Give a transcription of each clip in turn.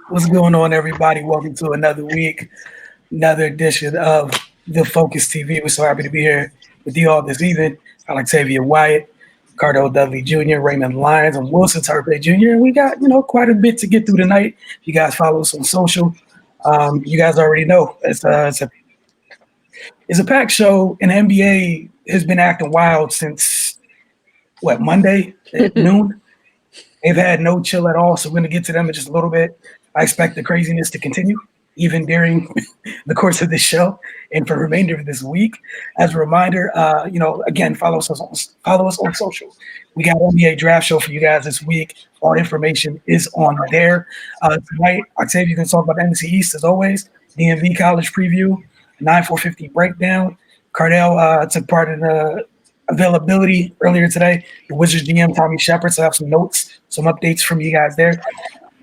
What's going on, everybody? Welcome to another week, another edition of The Focus TV. We're so happy to be here with you all this evening. I'm Octavia Wyatt, Cardell Dudley Jr., Raymond Lyons, and Wilson Turpay Jr. And we got, quite a bit to get through tonight. If you guys follow us on social, you guys already know it's a packed show, and the NBA has been acting wild since, Monday at noon? They've had no chill at all, so we're going to get to them in just a little bit. I expect the craziness to continue even during the course of this show and for the remainder of this week. As a reminder, again, follow us on social. We got NBA draft show for you guys this week. All information is on there. Tonight, Octavia can talk about the NFC East as always. DMV College Preview, 9-450 breakdown. Cardell took part in the availability earlier today. The Wizards GM Tommy Sheppard, so I have some notes, some updates from you guys there.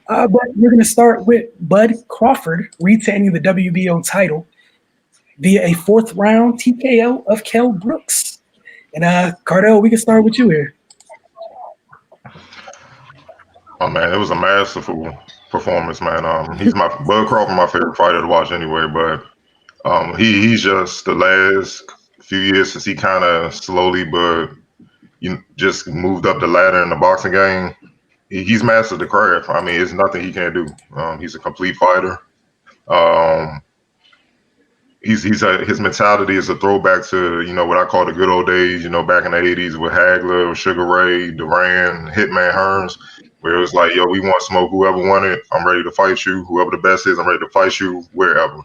But we're going to start with Bud Crawford retaining the WBO title via a fourth-round TKO of Kell Brooks. And Cardell, we can start with you here. Oh man, it was a masterful performance, man. Bud Crawford, my favorite fighter to watch anyway. But he's just the last few years since he kind of slowly, but just moved up the ladder in the boxing game. He's mastered the craft. I mean, it's nothing he can't do. He's a complete fighter. His mentality is a throwback to what I call the good old days. Back in the '80s with Hagler, Sugar Ray, Duran, Hitman Hearns, where it was like, yo, we want smoke. Whoever won it, I'm ready to fight you. Whoever the best is, I'm ready to fight you wherever.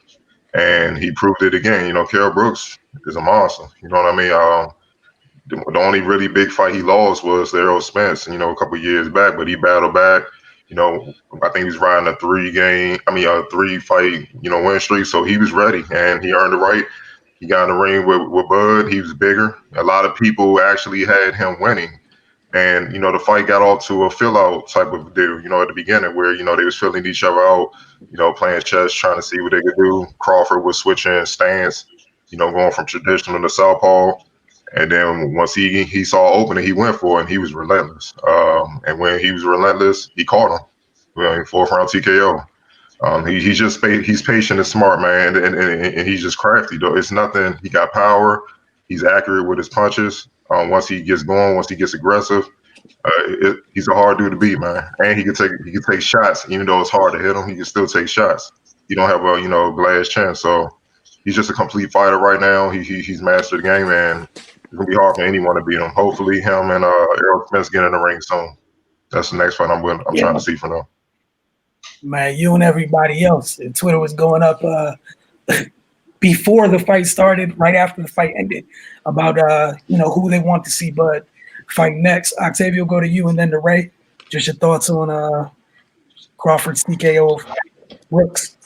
And he proved it again. Kell Brooks is a monster. You know what I mean? The only really big fight he lost was to Errol Spence, a couple of years back, but he battled back. I think he was riding a 3-fight, win streak. So he was ready and he earned the right. He got in the ring with Bud. He was bigger. A lot of people actually had him winning. And, the fight got off to a fill-out type of deal, at the beginning where, they was filling each other out, playing chess, trying to see what they could do. Crawford was switching stance, going from traditional to southpaw. And then once he saw opening, he went for it, and he was relentless. And when he was relentless, he caught him. Fourth-round TKO. He's patient and smart, man, and he's just crafty, though. It's nothing. He got power. He's accurate with his punches. Once he gets going, once he gets aggressive, he's a hard dude to beat, man. And he can take shots, even though it's hard to hit him. He can still take shots. He don't have a glass chin, so he's just a complete fighter right now. He's mastered the game, and it's gonna be hard for anyone to beat him. Hopefully, him and Errol Spence get in the ring soon. That's the next fight I'm trying to see for them. Man, you and everybody else. And Twitter was going up before the fight started, right after the fight ended, about who they want to see Bud fight next. Octavia, will go to you and then to Ray. Just your thoughts on Crawford's TKO of Brooks.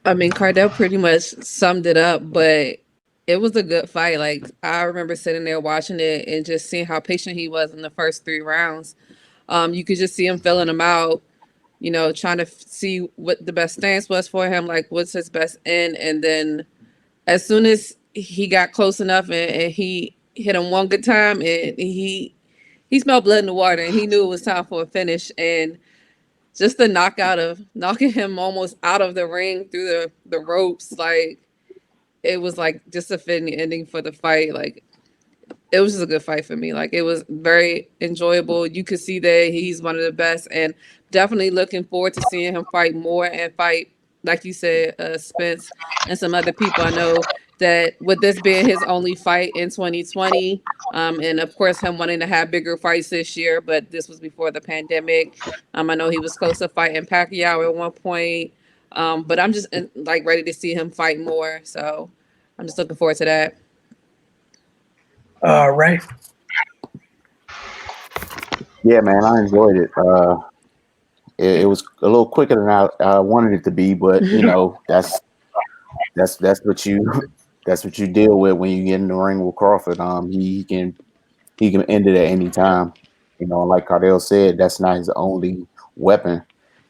I mean, Cardell pretty much summed it up, but it was a good fight. Like, I remember sitting there watching it and just seeing how patient he was in the first 3 rounds. You could just see him filling them out, trying to see what the best stance was for him, like what's his best end. And then as soon as he got close enough and he hit him one good time, and he smelled blood in the water, and he knew it was time for a finish. And just the knockout of knocking him almost out of the ring through the ropes, like, it was like just a fitting ending for the fight. Like, it was just a good fight for me. Like, it was very enjoyable. You could see that he's one of the best, and definitely looking forward to seeing him fight more and fight, like you said, Spence and some other people. I know that with this being his only fight in 2020, and of course him wanting to have bigger fights this year, but this was before the pandemic. I know he was close to fighting Pacquiao at one point. But I'm just ready to see him fight more. So I'm just looking forward to that. Ray? Yeah, man, I enjoyed it. It was a little quicker than I wanted it to be, but that's what you deal with when you get in the ring with Crawford. He can end it at any time. Like Cardell said, that's not his only weapon.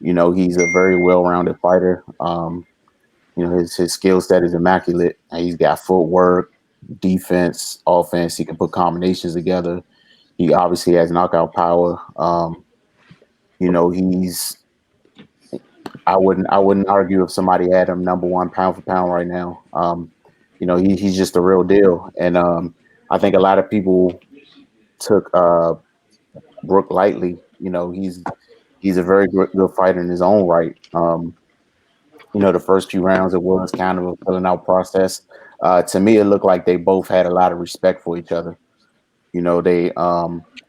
He's a very well-rounded fighter. His skill set is immaculate. He's got footwork, defense, offense. He can put combinations together. He obviously has knockout power. You know, I wouldn't argue if somebody had him number one pound for pound right now. You know, he's just a real deal. And I think a lot of people took Brook lightly. You know, he's a very good fighter in his own right. You know, the first few rounds, it was kind of a filling out process. To me, it looked like they both had a lot of respect for each other. You know,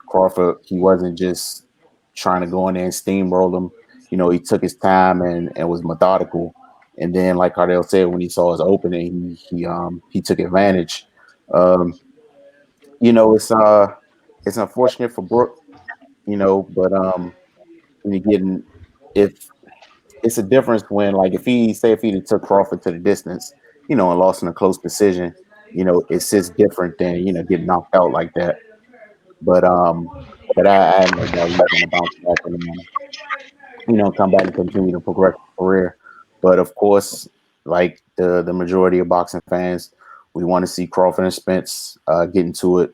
Crawford, he wasn't just trying to go in there and steamroll him. You know, he took his time and was methodical. And then, like Cardell said, when he saw his opening, he took advantage. Um, you know, it's unfortunate for Brook, you know, but when you're getting if it's a difference when, like, if he took Crawford to the distance, you know, and lost in a close decision, you know, it's just different than, you know, getting knocked out like that. But I have no doubt he's going to bounce back and you know, come back and continue to progress his career. But of course, like the majority of boxing fans, we want to see Crawford and Spence get into it.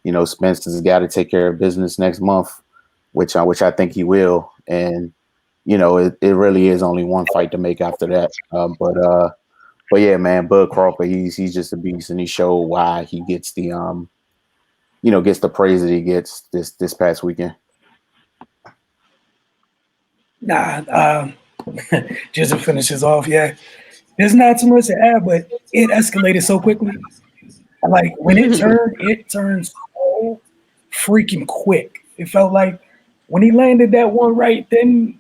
You know, Spence has got to take care of business next month, which I think he will. And you know, it really is only one fight to make after that. But yeah, man, Bud Crawford, he's just a beast, and he showed why he gets the gets the praise that he gets this past weekend. Nah, just to finish this off, yeah. There's not too much to add, but it escalated so quickly. Like when it turned so freaking quick. It felt like when he landed that one right, then,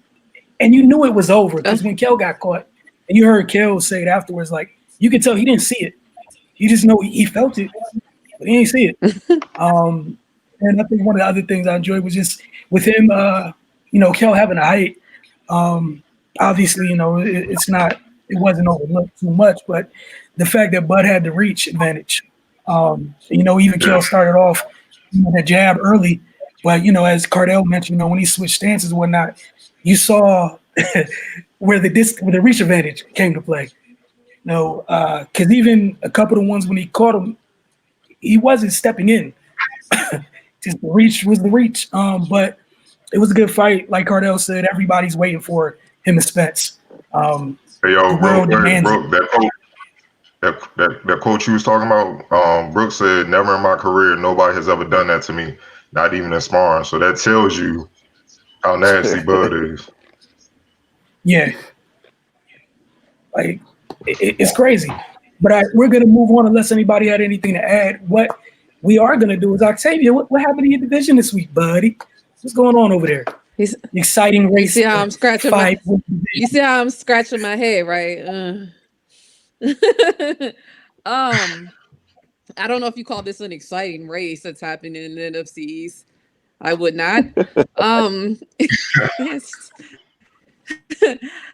and you knew it was over because when Kell got caught, and you heard Kell say it afterwards, like you could tell he didn't see it. You just know he felt it, but he didn't see it. And I think one of the other things I enjoyed was just with him, you know, Kell having a height. Obviously, you know, it wasn't overlooked too much, but the fact that Bud had the reach advantage. You know, even Kell started off the jab early, but you know, as Cardell mentioned, you know, when he switched stances and whatnot, you saw where the reach advantage came to play. You know, because even a couple of ones when he caught him, he wasn't stepping in. Just the reach was the reach. But it was a good fight. Like Cardell said, everybody's waiting for him and Spence. Hey, yo, Brooke, that quote you was talking about, Brooks said, "Never in my career, nobody has ever done that to me, not even in sparring." So that tells you how nasty Bud is. Yeah. Like, it's crazy. But we're going to move on unless anybody had anything to add. What we are going to do is, Octavia, what happened to your division this week, buddy? What's going on over there? Exciting race. You see how I'm scratching my head, right? I don't know if you call this an exciting race that's happening in the NFC East. I would not.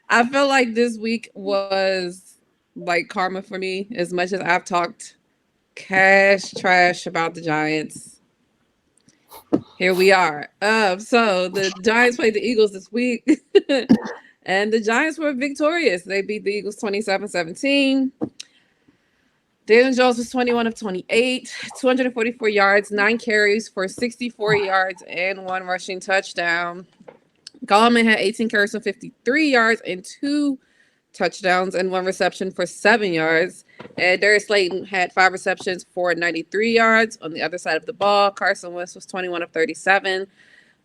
I feel like this week was like karma for me. As much as I've talked trash about the Giants, here we are. So the Giants played the Eagles this week, and the Giants were victorious. They beat the Eagles 27-17. Daniel Jones was 21 of 28, 244 yards, 9 carries for 64 yards and 1 rushing touchdown. Gallman had 18 carries for 53 yards and 2 touchdowns and 1 reception for 7 yards. And Darius Slayton had 5 receptions for 93 yards. On the other side of the ball, Carson Wentz was 21 of 37,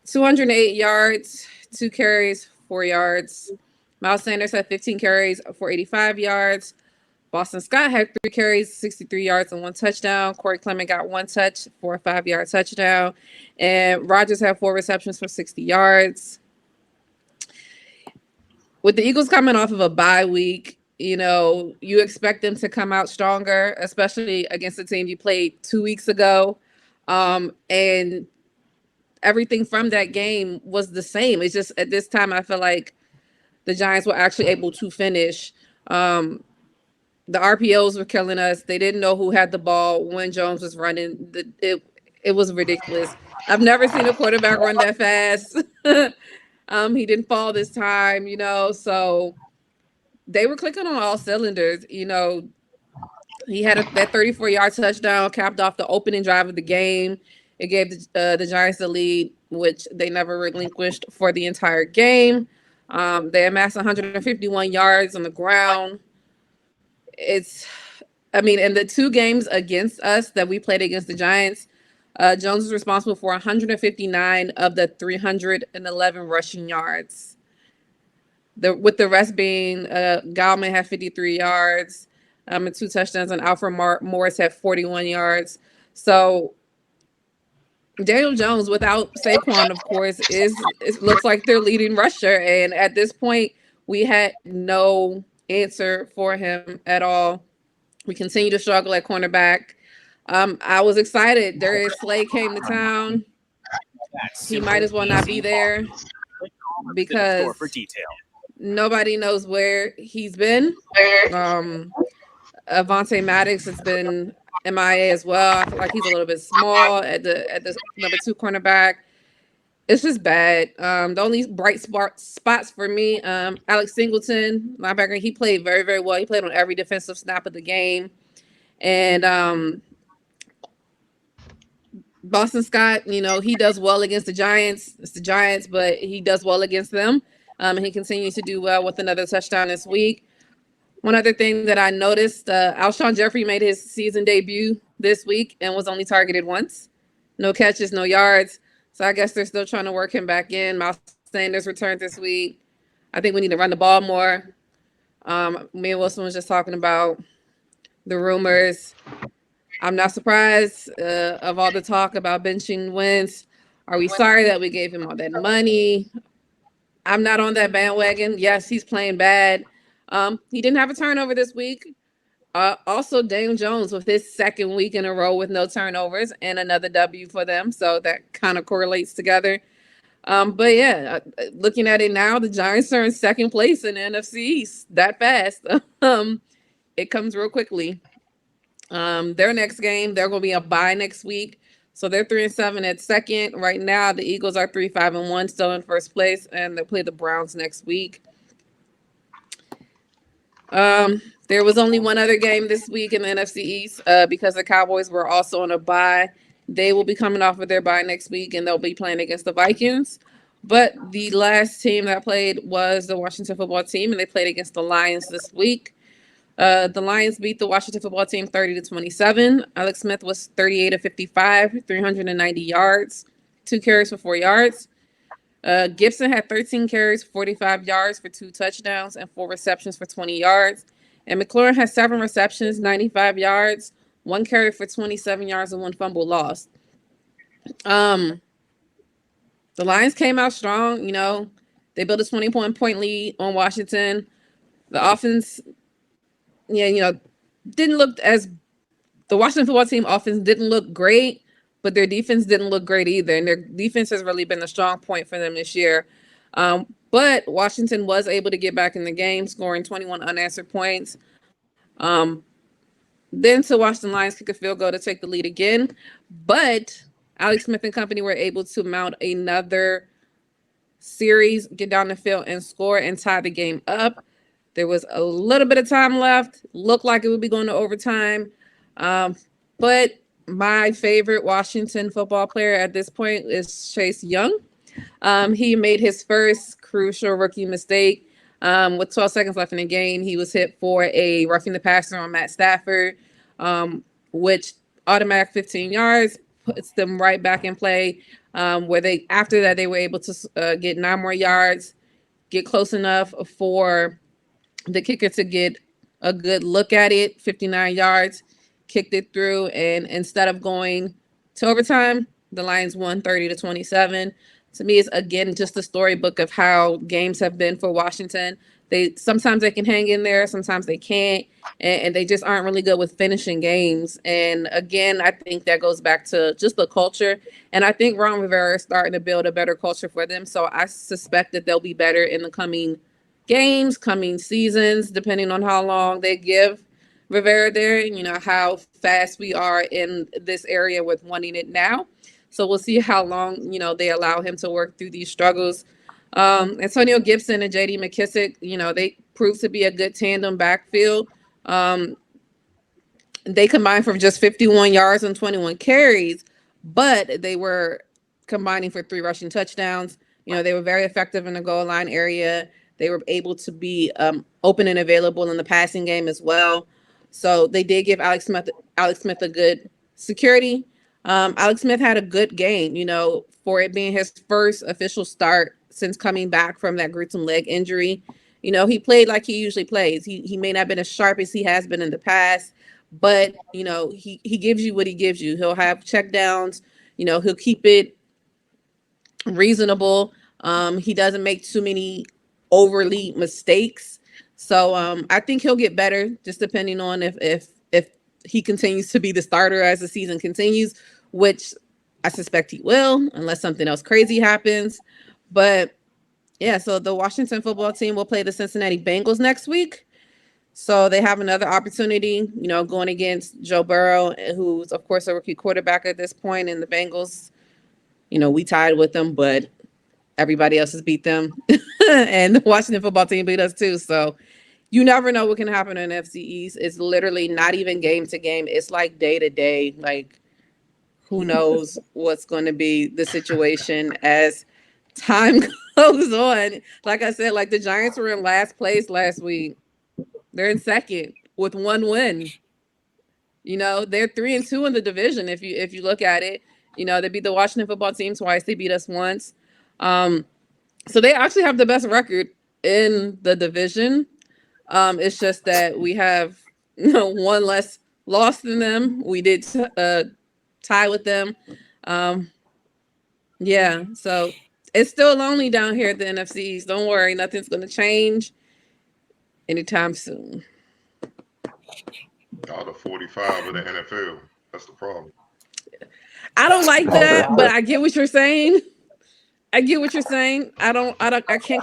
208 yards, 2 carries, 4 yards. Miles Sanders had 15 carries for 85 yards. Boston Scott had 3 carries, 63 yards, and 1 touchdown. Corey Clement got 1 touch for a 5-yard touchdown. And Rodgers had 4 receptions for 60 yards. With the Eagles coming off of a bye week, you know, you expect them to come out stronger, especially against the team you played 2 weeks ago. And everything from that game was the same. It's just at this time, I feel like the Giants were actually able to finish. The RPOs were killing us. They didn't know who had the ball when Jones was running. It was ridiculous. I've never seen a quarterback run that fast. He didn't fall this time, you know. So they were clicking on all cylinders. You know, he had that 34-yard touchdown capped off the opening drive of the game. It gave the Giants the lead, which they never relinquished for the entire game. They amassed 151 yards on the ground. In the 2 games against us that we played against the Giants, Jones was responsible for 159 of the 311 rushing yards. With the rest being Gallman had 53 yards and 2 touchdowns, and Alfred Morris had 41 yards. So Daniel Jones, without Saquon, of course, it looks like their leading rusher. And at this point, we had no answer for him at all. We continue to struggle at cornerback. I was excited. Darius Slay came to town. He might as well not be there because nobody knows where he's been. Avonte Maddox has been MIA as well. I feel like he's a little bit small at the number 2 cornerback. It's just bad. The only bright spots for me, Alex Singleton, linebacker, he played very, very well. He played on every defensive snap of the game. And Boston Scott, he does well against the Giants. It's the Giants, but he does well against them. And he continues to do well with another touchdown this week. One other thing that I noticed, Alshon Jeffrey made his season debut this week and was only targeted once. No catches, no yards. So I guess they're still trying to work him back in. Miles Sanders returned this week. I think we need to run the ball more. Me and Wilson was just talking about the rumors. I'm not surprised of all the talk about benching Wentz. Are we sorry that we gave him all that money? I'm not on that bandwagon. Yes, he's playing bad. He didn't have a turnover this week. Also, Daniel Jones with his 2nd week in a row with no turnovers and another W for them. So that kind of correlates together. But yeah, looking at it now, the Giants are in 2nd place in the NFC East that fast. It comes real quickly. Their next game, they're going to be a bye next week. So they're 3-7 at 2nd. Right now, the Eagles are 3-5-1, still in 1st place, and they play the Browns next week. There was only one other game this week in the NFC East because the Cowboys were also on a bye. They will be coming off of their bye next week, and they'll be playing against the Vikings. But the last team that played was the Washington football team, and they played against the Lions this week. The Lions beat the Washington football team 30-27. Alex Smith was 38 of 55, 390 yards, 2 carries for 4 yards. Gibson had 13 carries, 45 yards for 2 touchdowns and 4 receptions for 20 yards. And McLaurin had 7 receptions, 95 yards, 1 carry for 27 yards and 1 fumble lost. The Lions came out strong. They built a 20-point lead on Washington. The offense, didn't look as the Washington football team offense didn't look great, but their defense didn't look great either. And their defense has really been a strong point for them this year. But Washington was able to get back in the game, scoring 21 unanswered points. Then to watch the Lions kick a field goal to take the lead again. But Alex Smith and company were able to mount another series, get down the field and score and tie the game up. There was a little bit of time left. Looked like it would be going to overtime. But my favorite Washington football player at this point is Chase Young. He made his first crucial rookie mistake. With 12 seconds left in the game, he was hit for a roughing the passer on Matt Stafford, which automatic 15 yards puts them right back in play. Where after that they were able to get 9 more yards, get close enough for the kicker to get a good look at it. 59 yards, kicked it through, and instead of going to overtime, the Lions won 30-27. To me, it's again just the storybook of how games have been for Washington. Sometimes they can hang in there, sometimes they can't, and they just aren't really good with finishing games. And again, I think that goes back to just the culture. And I think Ron Rivera is starting to build a better culture for them. So I suspect that they'll be better in the coming games, coming seasons, depending on how long they give Rivera there, how fast we are in this area with wanting it now. So we'll see how long, they allow him to work through these struggles. Antonio Gibson and J.D. McKissick, they proved to be a good tandem backfield. They combined for just 51 yards and 21 carries, but they were combining for 3 rushing touchdowns. You know, they were very effective in the goal line area. They were able to be open and available in the passing game as well. So they did give Alex Smith a good security. Alex Smith had a good game, you know, for it being his first official start since coming back from that gruesome leg injury. You know, he played like he usually plays. He may not have been as sharp as he has been in the past, but, you know, he gives you what he gives you. He'll have checkdowns. You know, he'll keep it reasonable. He doesn't make too many overly mistakes. So I think he'll get better, just depending on if he continues to be the starter as the season continues, which I suspect he will, unless something else crazy happens. But yeah, so the Washington football team will play the Cincinnati Bengals next week. So they have another opportunity, you know, going against Joe Burrow, who's of course a rookie quarterback at this point, and the Bengals, you know, we tied with them, but everybody else has beat them. And the Washington football team beat us too. So you never know what can happen in NFC East. It's literally not even game to game. It's like day to day. Like, who knows what's going to be the situation as time goes on. Like I said, like the Giants were in last place last week. They're in second with 1 win. You know, they're 3-2 in the division. If you look at it, you know, they beat the Washington football team twice. They beat us once. So they actually have the best record in the division. It's just that we have, you know, 1 less loss than them. We did tie with them. Yeah, so it's still lonely down here at the NFCs. Don't worry, nothing's going to change anytime soon. Y'all the 45 of the NFL. That's the problem. I don't like that, but I get what you're saying. I can't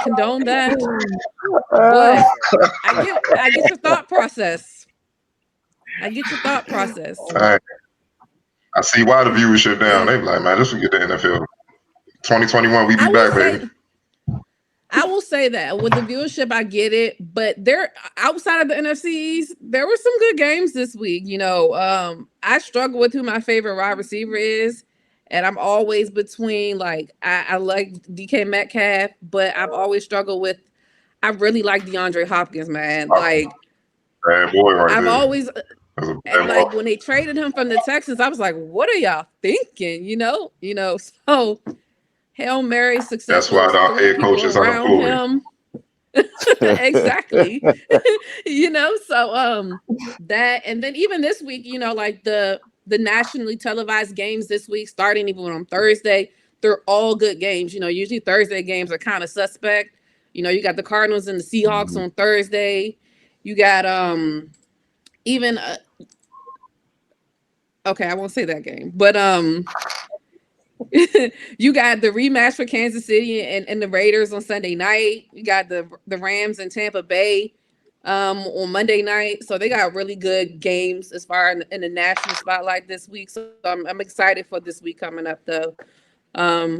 condone that. But I get your thought process. Hey, I see why the viewership down. They be like, man, this will get the NFL. 2021, we be back, baby. I will say that with the viewership, I get it, but there outside of the NFCs, there were some good games this week. You know, I struggle with who my favorite wide receiver is, and I'm always between like I like DK Metcalf, but I've always struggled with. I really like DeAndre Hopkins, man. Like, bad boy, right I've there. always and like when they traded him from the Texans, I was like, what are y'all thinking? You know, so. Hail Mary success. That's why the head coach is unemployed. Exactly. You know, so that, and then even this week, you know, like the nationally televised games this week, starting even on Thursday, they're all good games. You know, usually Thursday games are kind of suspect. You know, you got the Cardinals and the Seahawks on Thursday. You got even okay, I won't say that game, but you got the rematch for Kansas City and the Raiders on Sunday night. You got the Rams and Tampa Bay on Monday night. So they got really good games as far in the national spotlight this week. So I'm excited for this week coming up, though. Yeah,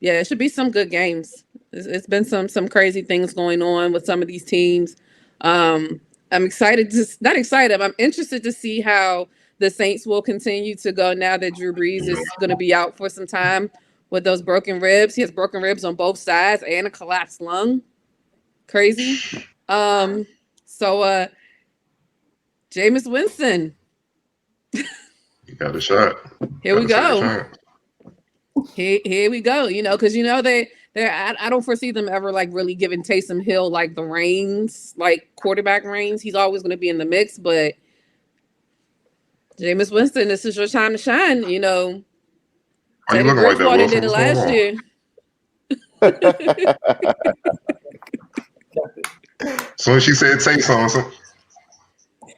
it should be some good games. It's been some crazy things going on with some of these teams. I'm excited not excited. I'm interested to see how the Saints will continue to go now that Drew Brees is going to be out for some time with those broken ribs. He has broken ribs on both sides and a collapsed lung. Crazy. So Jameis Winston. You got a shot. Here we go. Here we go. You know, because you know I don't foresee them ever like really giving Taysom Hill like the reins, like quarterback reins. He's always going to be in the mix, but Jameis Winston, this is your time to shine. You know, Teddy Bridgewater did it last year. So she said, "Take some."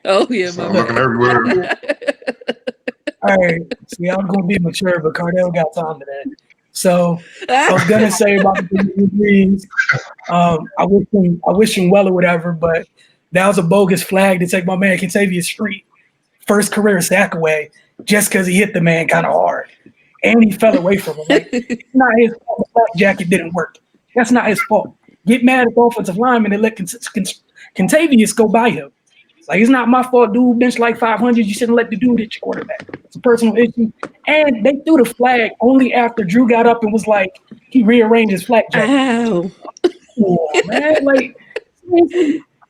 Oh yeah, so I'm looking everywhere. All right, see, I'm gonna be mature, but Cardell got time to that. So I was gonna say about the Brees. I wish him well or whatever, but that was a bogus flag to take my man Octavia Street first career sack away just because he hit the man kind of hard. And he fell away from him. Like, it's not his fault the flak jacket didn't work. That's not his fault. Get mad at the offensive lineman and let Contavious go by him. Like, it's not my fault, dude. Bench like 500. You shouldn't let the dude hit your quarterback. It's a personal issue. And they threw the flag only after Drew got up and was like, he rearranged his flag jacket. Ow. Oh, man, like,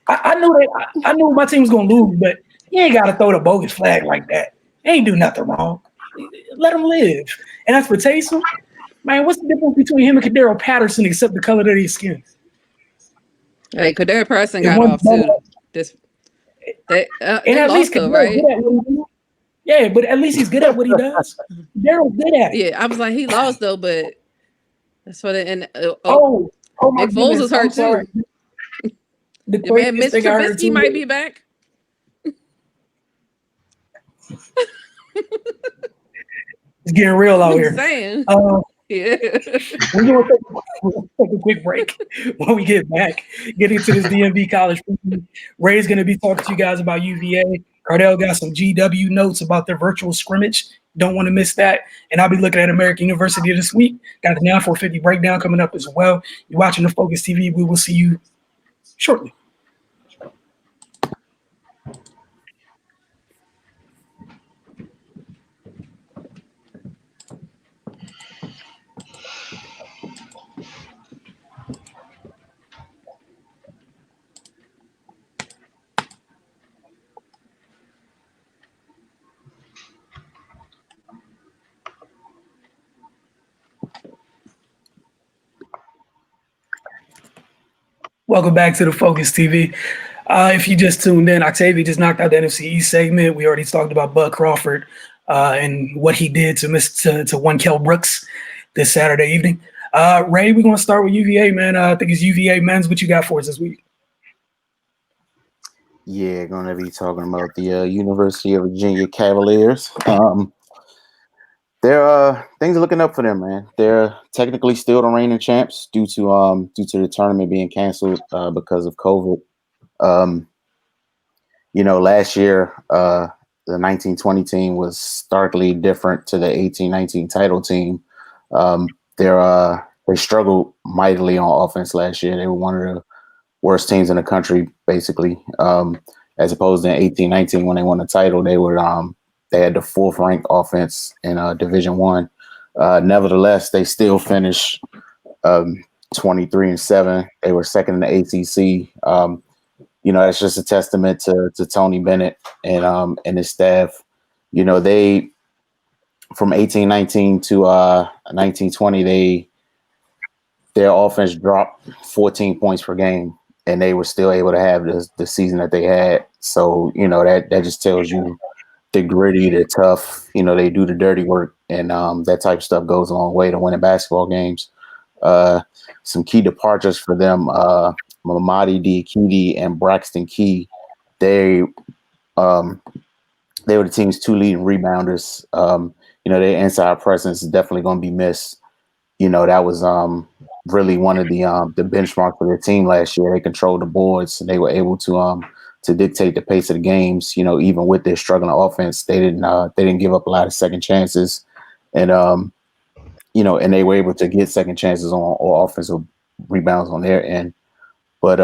I knew that. I knew my team was gonna lose, but you ain't gotta throw the bogus flag like that. They ain't do nothing wrong. Let him live. And as for Taysom, man, what's the difference between him and Cardell Patterson except the color of his skin? Hey, Cardell Patterson got off too. They at least though, right? Yeah, but at least he's good at what he does. Daryl's good at it. Yeah, I was like, he lost though, but that's what. And oh my Nick Foles is hurt too. The man, Mitch Trubisky might be back. It's getting real out here. Saying. Yeah. We're going to take a quick break. When we get back, get into this DMV College Preview. Ray's going to be talking to you guys about UVA. Cardell got some GW notes about their virtual scrimmage. Don't want to miss that. And I'll be looking at American University this week. Got the Now 450 breakdown coming up as well. You're watching the Focus TV. We will see you shortly. Welcome back to the Focus TV. If you just tuned in, Octavia just knocked out the NFC East segment. We already talked about Bud Crawford and what he did to one Kell Brooks this Saturday evening. Ray, we're going to start with UVA, man. I think it's UVA men's. What you got for us this week? Yeah, going to be talking about the University of Virginia Cavaliers. Things are looking up for them, man. They're technically still the reigning champs due to the tournament being canceled because of COVID. Last year the 1920 team was starkly different to the 18-19 title team. They struggled mightily on offense last year. They were one of the worst teams in the country, basically. As opposed to 18-19 when they won the title, they had the fourth ranked offense in Division One. Nevertheless, they still finished 23-7. They were second in the ACC. That's just a testament to Tony Bennett and his staff. They from 18-19 to 19-20, their offense dropped 14 points per game, and they were still able to have the season that they had. So that just tells you they're gritty, they're tough, they do the dirty work, and that type of stuff goes a long way to winning basketball games. Some key departures for them, Mamadi Diakite and Braxton Key, they were the team's two leading rebounders. Their inside presence is definitely going to be missed. That was really one of the benchmarks for their team last year. They controlled the boards, and they were able to dictate the pace of the games. Even with their struggling offense, they didn't give up a lot of second chances, and and they were able to get second chances on or offensive rebounds on their end. But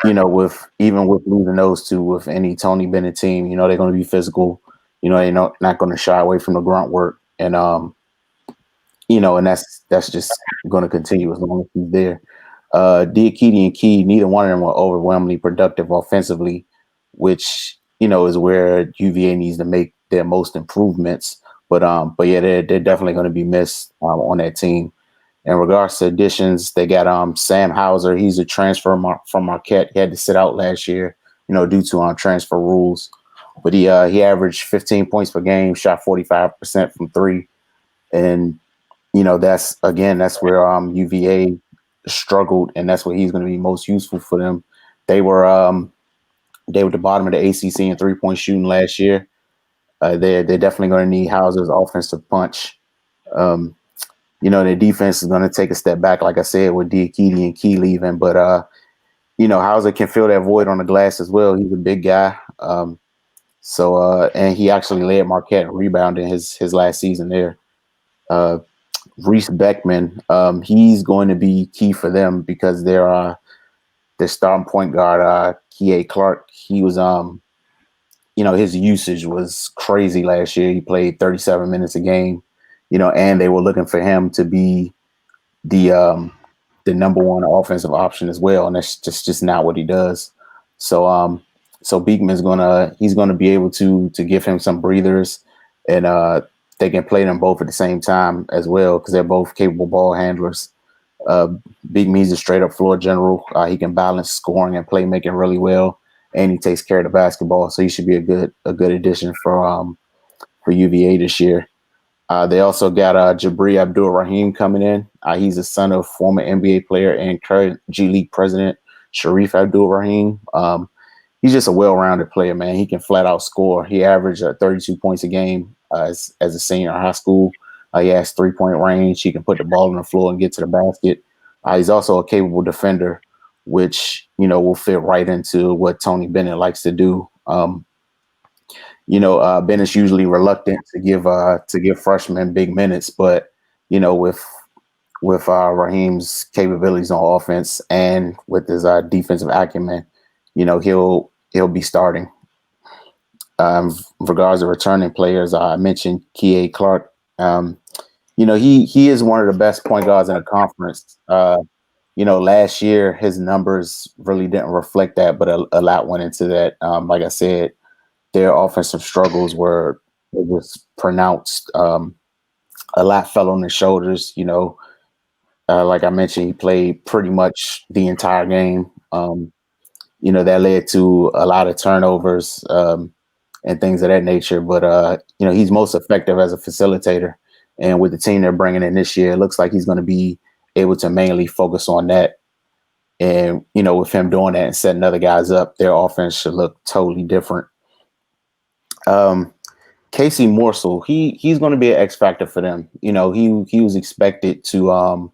with losing those two, with any Tony Bennett team, they're going to be physical. They're not going to shy away from the grunt work, and and that's just going to continue as long as he's there. Diakite and Key, neither one of them were overwhelmingly productive offensively, which is where UVA needs to make their most improvements. But yeah, they're definitely going to be missed on that team. In regards to additions, they got Sam Hauser. He's a transfer from Marquette. He had to sit out last year, due to transfer rules. But he averaged 15 points per game, shot 45% from three, and that's where UVA struggled, and that's where he's going to be most useful for them. They were the bottom of the ACC in 3-point shooting last year. They're definitely going to need Hauser's offensive punch. Their defense is going to take a step back, like I said, with Diakite and Key leaving. But Hauser can fill that void on the glass as well. He's a big guy. And he actually led Marquette in rebounding his last season there. Reese Beckman, he's going to be key for them because they're their starting point guard, Kell Clark, he was his usage was crazy last year. He played 37 minutes a game, and they were looking for him to be the number one offensive option as well, and that's just not what he does. So Beekman's he's gonna be able to give him some breathers, and they can play them both at the same time as well because they're both capable ball handlers. Beekman's a straight up floor general. He can balance scoring and playmaking really well, and he takes care of the basketball. So he should be a good addition for UVA this year. They also got Jabri Abdul-Rahim coming in. He's the son of former NBA player and current G League president Sharif Abdul-Rahim. He's just a well-rounded player, man. He can flat out score. He averaged 32 points a game as a senior in high school. He has 3-point range. He can put the ball on the floor and get to the basket. He's also a capable defender, which, will fit right into what Tony Bennett likes to do. Bennett's usually reluctant to give freshmen big minutes, but, with Raheem's capabilities on offense and with his defensive acumen, he'll be starting. In regards to returning players, I mentioned Kell Clark. He is one of the best point guards in the conference. Last year his numbers really didn't reflect that, but a lot went into that. Like I said, their offensive struggles it was pronounced. A lot fell on his shoulders. Like I mentioned, he played pretty much the entire game. That led to a lot of turnovers and things of that nature. But, he's most effective as a facilitator. And with the team they're bringing in this year, it looks like he's going to be able to mainly focus on that. And, with him doing that and setting other guys up, their offense should look totally different. Casey Morsel, he's going to be an X factor for them. He was expected to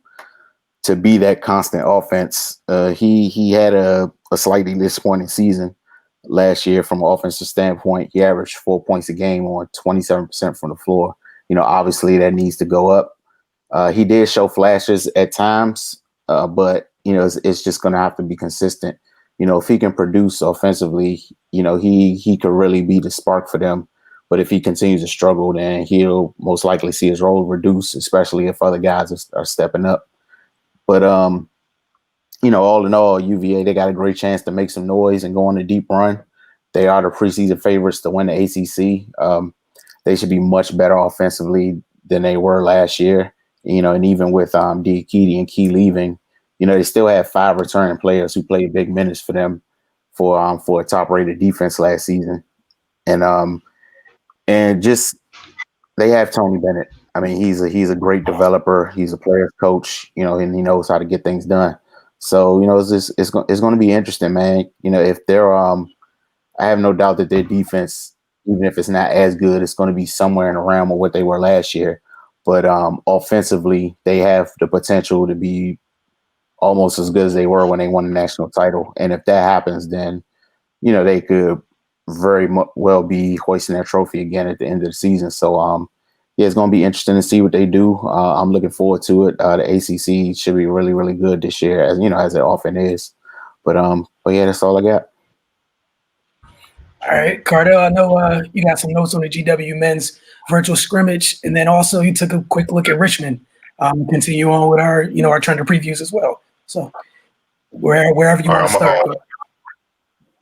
be that constant offense. He had a slightly disappointing season last year from an offensive standpoint. He averaged 4 points a game on 27% from the floor. Obviously that needs to go up. He did show flashes at times, but it's just going to have to be consistent. If he can produce offensively, he could really be the spark for them. But if he continues to struggle, then he'll most likely see his role reduce, especially if other guys are stepping up. But, all in all, UVA, they got a great chance to make some noise and go on a deep run. They are the preseason favorites to win the ACC. They should be much better offensively than they were last year. And even with Diakite and Key leaving, they still have 5 returning players who played big minutes for them for a top-rated defense last season. And just they have Tony Bennett. I mean, he's a great developer. He's a player's coach, and he knows how to get things done. So, it's going to be interesting, man. If they're I have no doubt that their defense, even if it's not as good, it's going to be somewhere in the realm of what they were last year. But offensively, they have the potential to be almost as good as they were when they won the national title. And if that happens, then, they could very well be hoisting that trophy again at the end of the season. So, it's going to be interesting to see what they do. I'm looking forward to it. The ACC should be really, really good this year, as it often is. But yeah, that's all I got. All right, Cardell, I know you got some notes on the GW men's virtual scrimmage, and then also you took a quick look at Richmond. Continue on with our trend of previews as well. So wherever you want to start.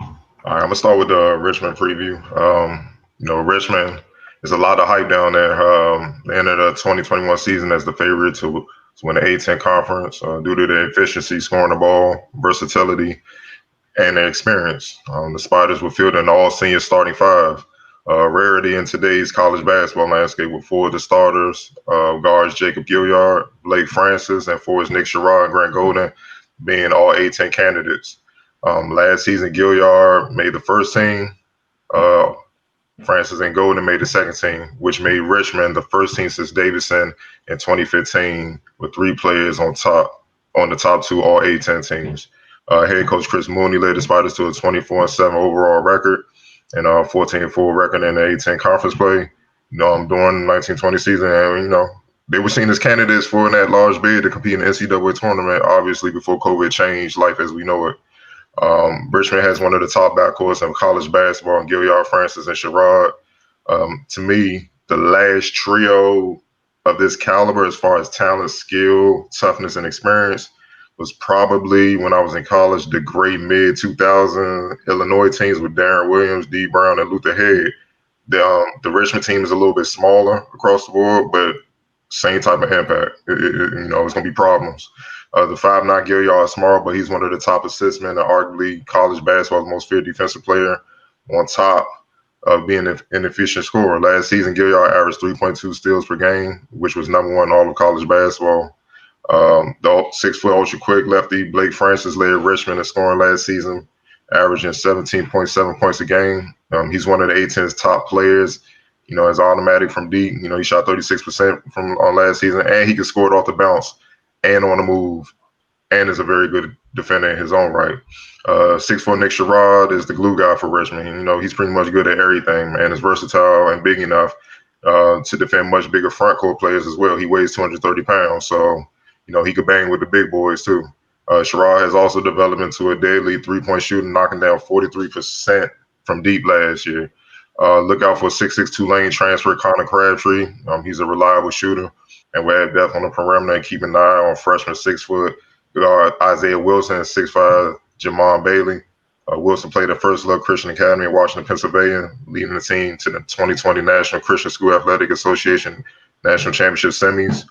All right, I'm gonna start with the Richmond preview. Richmond, there's a lot of hype down there. They entered the 2021 season as the favorite to win the A10 conference due to their efficiency, scoring the ball, versatility, and their experience. The Spiders were fielding an all-senior starting 5. Rarity in today's college basketball landscape with 4 of the starters, guards Jacob Gilliard, Blake Francis, and forwards Nick Sherrod and Grant Golden being all A10 candidates. Last season, Gilliard made the first team. Francis and Golden made the second team, which made Richmond the first team since Davidson in 2015 with 3 players on the top 2 all A10 teams. Head coach Chris Mooney led the Spiders to a 24-7 overall record and a 14-4 record in the A10 conference play. During the 1920 season, and they were seen as candidates for that large bid to compete in the NCAA tournament. Obviously, before COVID changed life as we know it. Richmond has one of the top backcourts of college basketball in Gilliard Francis and Sherrod. To me, the last trio of this caliber, as far as talent, skill, toughness, and experience, was probably when I was in college, the great mid-2000 Illinois teams with Darren Williams, D. Brown, and Luther Head. The Richmond team is a little bit smaller across the board, but same type of impact. It's going to be problems. The 5'9" Gilliard is small, but he's one of the top assist men and arguably college basketball's most feared defensive player, on top of being an efficient scorer. Last season, Gilliard averaged 3.2 steals per game, which was number one in all of college basketball. The 6-foot ultra quick lefty Blake Francis led Richmond in scoring last season, averaging 17.7 points a game. He's one of the A-10's top players. As automatic from deep. He shot 36% from on last season, and he can score it off the bounce and on the move, and is a very good defender in his own right. 6'4" Nick Sherrod is the glue guy for Richmond. He's pretty much good at everything, man. Is versatile and big enough to defend much bigger front court players as well. He weighs 230 pounds, so he could bang with the big boys too. Sherrod has also developed into a deadly three-point shooter, knocking down 43% from deep last year. Look out for 6'6" Tulane transfer Connor Crabtree. He's a reliable shooter and will add depth on the perimeter, and keep an eye on freshman 6-foot guard Isaiah Wilson and 6'5" Jamon Bailey. Wilson played at First Love Christian Academy in Washington, Pennsylvania, leading the team to the 2020 National Christian School Athletic Association National Championship semis.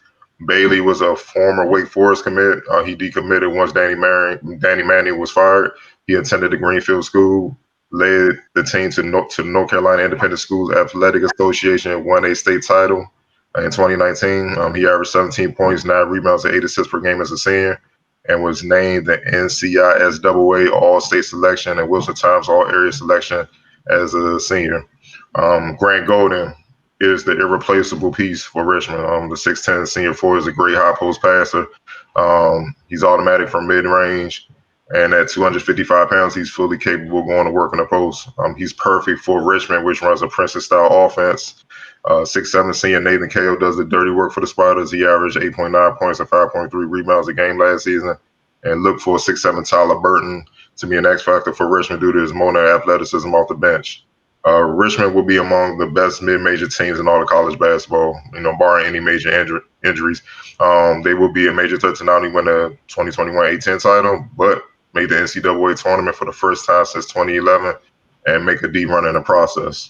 Bailey was a former Wake Forest commit. He decommitted once Danny Manning was fired. He attended the Greenfield School, led the team to North Carolina Independent Schools Athletic Association, won a state title in 2019. He averaged 17 points, 9 rebounds, and 8 assists per game as a senior, and was named the NCISAA All-State Selection and Wilson Times All-Area Selection as a senior. Grant Golden is the irreplaceable piece for Richmond. The 6'10" senior forward is a great high post passer. He's automatic from mid-range, and at 255 pounds, he's fully capable of going to work in the post. He's perfect for Richmond, which runs a Princeton-style offense. 6'7" senior Nathan Kell does the dirty work for the Spiders. He averaged 8.9 points and 5.3 rebounds a game last season. And look for 6'7" Tyler Burton to be an X factor for Richmond due to his more athleticism off the bench. Richmond will be among the best mid-major teams in all of college basketball, barring any major injuries. They will be a major threat to not only win the 2021 A-10 title, but make the NCAA tournament for the first time since 2011 and make a deep run in the process.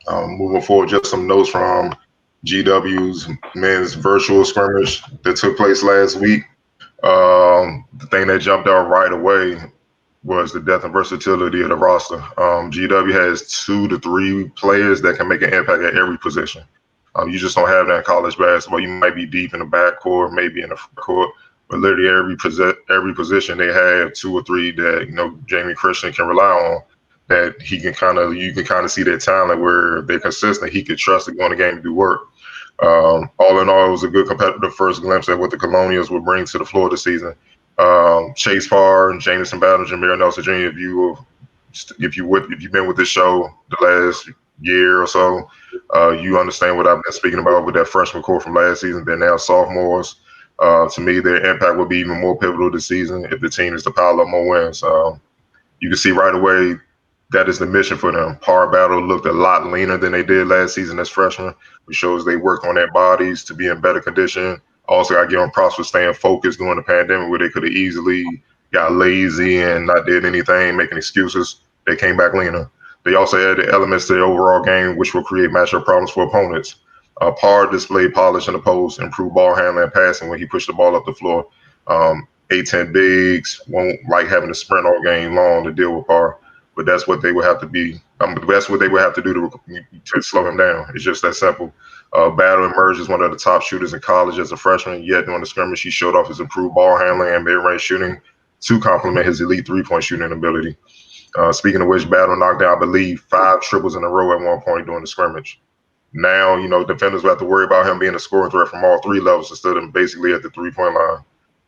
Moving forward, just some notes from GW's men's virtual scrimmage that took place last week. The thing that jumped out right away was the depth and versatility of the roster. GW has 2 to 3 players that can make an impact at every position. You just don't have that in college basketball. You might be deep in the backcourt, maybe in the front court, but literally every position they have 2 or 3 that Jamie Christian can rely on. That you can kind of see their talent where they're consistent. He could trust to go in the game and do work. All in all, it was a good competitive first glimpse at what the Colonials would bring to the floor this season. Chase Parr, Jamison Battle, Jameer Nelson Jr. If you've been with this show the last year or so, you understand what I've been speaking about with that freshman core from last season. They're now sophomores. To me, their impact will be even more pivotal this season if the team is to pile up more wins. You can see right away that is the mission for them. Parr Battle looked a lot leaner than they did last season as freshmen, which shows they worked on their bodies to be in better condition. Also, I give them props for staying focused during the pandemic where they could have easily got lazy and not did anything, making excuses. They came back leaner. They also added elements to their overall game, which will create matchup problems for opponents. Parr displayed polish in the post, improved ball handling and passing when he pushed the ball up the floor. A-10 bigs won't like having to sprint all game long to deal with Parr. But that's what they would have to be. That's what they would have to do to slow him down. It's just that simple. Battle emerged as one of the top shooters in college as a freshman. Yet during the scrimmage, he showed off his improved ball handling and mid-range shooting to complement his elite three-point shooting ability. Speaking of which, Battle knocked down, I believe, 5 triples in a row at one point during the scrimmage. Now, defenders will have to worry about him being a scoring threat from all 3 levels instead of basically at the 3-point line.